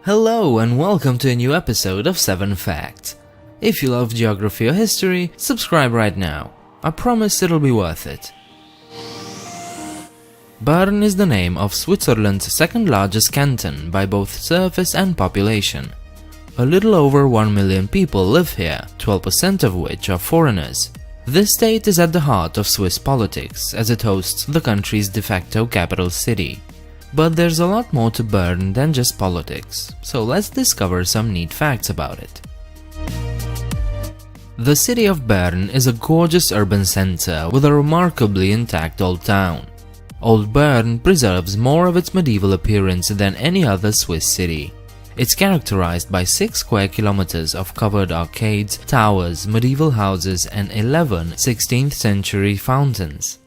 Hello and welcome to a new episode of 7 Facts. If you love geography or history, subscribe right now. I promise it'll be worth it. Bern is the name of Switzerland's second largest canton by both surface and population. A little over 1 million people live here, 12% of which are foreigners. This state is at the heart of Swiss politics, as it hosts the country's de facto capital city. But there's a lot more to Bern than just politics, so let's discover some neat facts about it. The city of Bern is a gorgeous urban center with a remarkably intact old town. Old Bern preserves more of its medieval appearance than any other Swiss city. It's characterized by 6 square kilometers of covered arcades, towers, medieval houses, and 11 16th century fountains.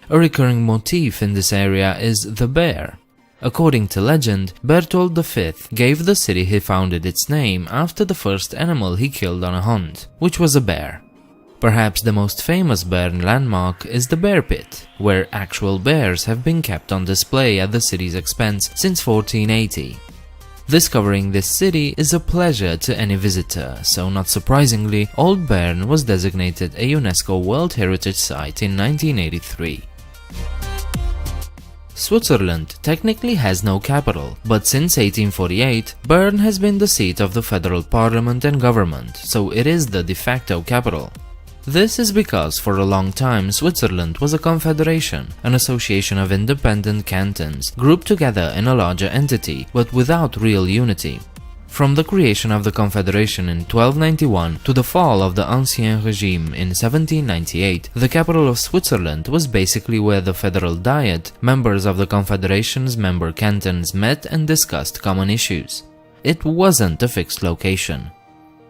A recurring motif in this area is the bear. According to legend, Berthold V gave the city he founded its name after the first animal he killed on a hunt, which was a bear. Perhaps the most famous Bern landmark is the bear pit, where actual bears have been kept on display at the city's expense since 1480. Discovering this city is a pleasure to any visitor, so not surprisingly, Old Bern was designated a UNESCO World Heritage Site in 1983. Switzerland technically has no capital, but since 1848, Bern has been the seat of the federal parliament and government, so it is the de facto capital. This is because for a long time Switzerland was a confederation, an association of independent cantons grouped together in a larger entity, but without real unity. From the creation of the confederation in 1291 to the fall of the Ancien Regime in 1798, the capital of Switzerland was basically where the Federal Diet, members of the confederation's member cantons, met and discussed common issues. It wasn't a fixed location.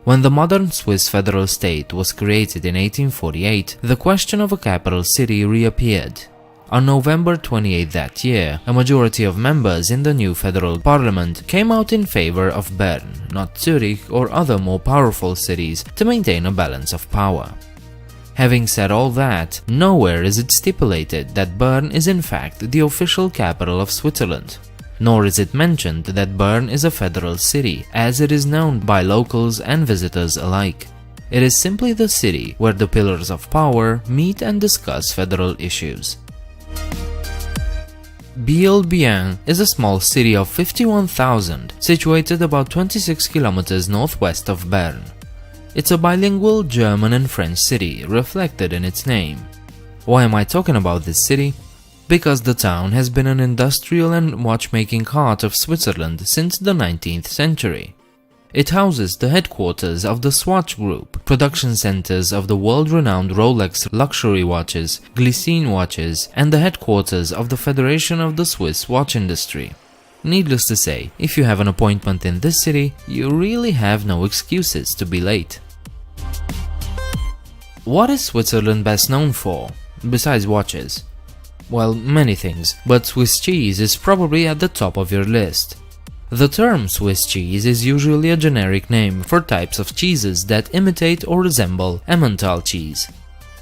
When the modern Swiss federal state was created in 1848, the question of a capital city reappeared. On November 28 that year, a majority of members in the new federal parliament came out in favor of Bern, not Zurich or other more powerful cities, to maintain a balance of power. Having said all that, nowhere is it stipulated that Bern is in fact the official capital of Switzerland. Nor is it mentioned that Bern is a federal city, as it is known by locals and visitors alike. It is simply the city where the pillars of power meet and discuss federal issues. Biel-bienne is a small city of 51,000, situated about 26 kilometers northwest of Bern. It's a bilingual German and French city, reflected in its name. Why am I talking about this city? Because the town has been an industrial and watchmaking heart of Switzerland since the 19th century. It houses the headquarters of the Swatch Group, production centers of the world-renowned Rolex luxury watches, Glycine watches, and the headquarters of the Federation of the Swiss watch industry. Needless to say, if you have an appointment in this city, you really have no excuses to be late. What is Switzerland best known for, besides watches? Well, many things, but Swiss cheese is probably at the top of your list. The term Swiss cheese is usually a generic name for types of cheeses that imitate or resemble Emmental cheese.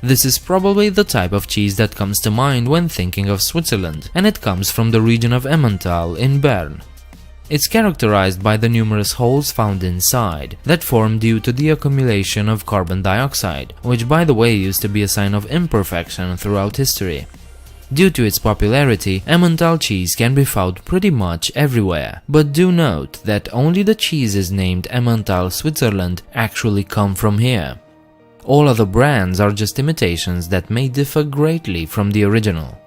This is probably the type of cheese that comes to mind when thinking of Switzerland, and it comes from the region of Emmental in Bern. It's characterized by the numerous holes found inside, that form due to the accumulation of carbon dioxide, which by the way used to be a sign of imperfection throughout history. Due to its popularity, Emmental cheese can be found pretty much everywhere, but do note that only the cheeses named Emmental Switzerland actually come from here. All other brands are just imitations that may differ greatly from the original.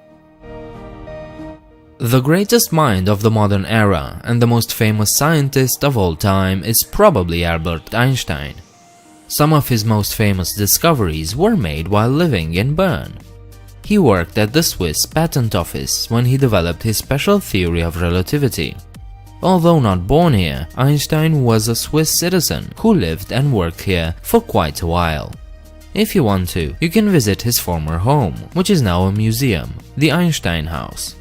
The greatest mind of the modern era and the most famous scientist of all time is probably Albert Einstein. Some of his most famous discoveries were made while living in Bern. He worked at the Swiss Patent Office when he developed his special theory of relativity. Although not born here, Einstein was a Swiss citizen who lived and worked here for quite a while. If you want to, you can visit his former home, which is now a museum, the Einstein House.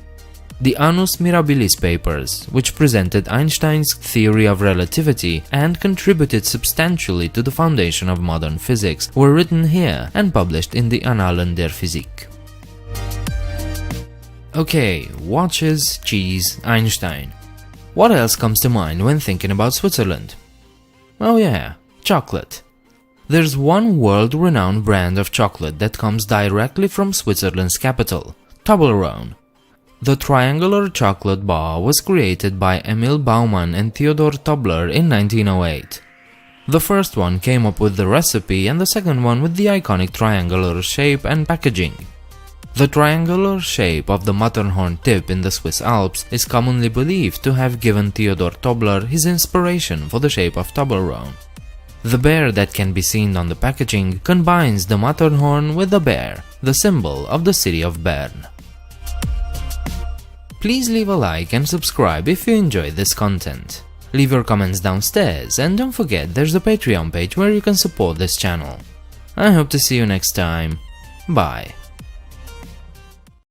The Annus Mirabilis papers, which presented Einstein's theory of relativity and contributed substantially to the foundation of modern physics, were written here and published in the Annalen der Physik. Okay, watches, cheese, Einstein. What else comes to mind when thinking about Switzerland? Oh yeah, chocolate. There's one world-renowned brand of chocolate that comes directly from Switzerland's capital, Toblerone. The triangular chocolate bar was created by Emil Baumann and Theodor Tobler in 1908. The first one came up with the recipe and the second one with the iconic triangular shape and packaging. The triangular shape of the Matterhorn tip in the Swiss Alps is commonly believed to have given Theodor Tobler his inspiration for the shape of Toblerone. The bear that can be seen on the packaging combines the Matterhorn with the bear, the symbol of the city of Bern. Please leave a like and subscribe if you enjoy this content. Leave your comments downstairs and don't forget there's a Patreon page where you can support this channel. I hope to see you next time. Bye.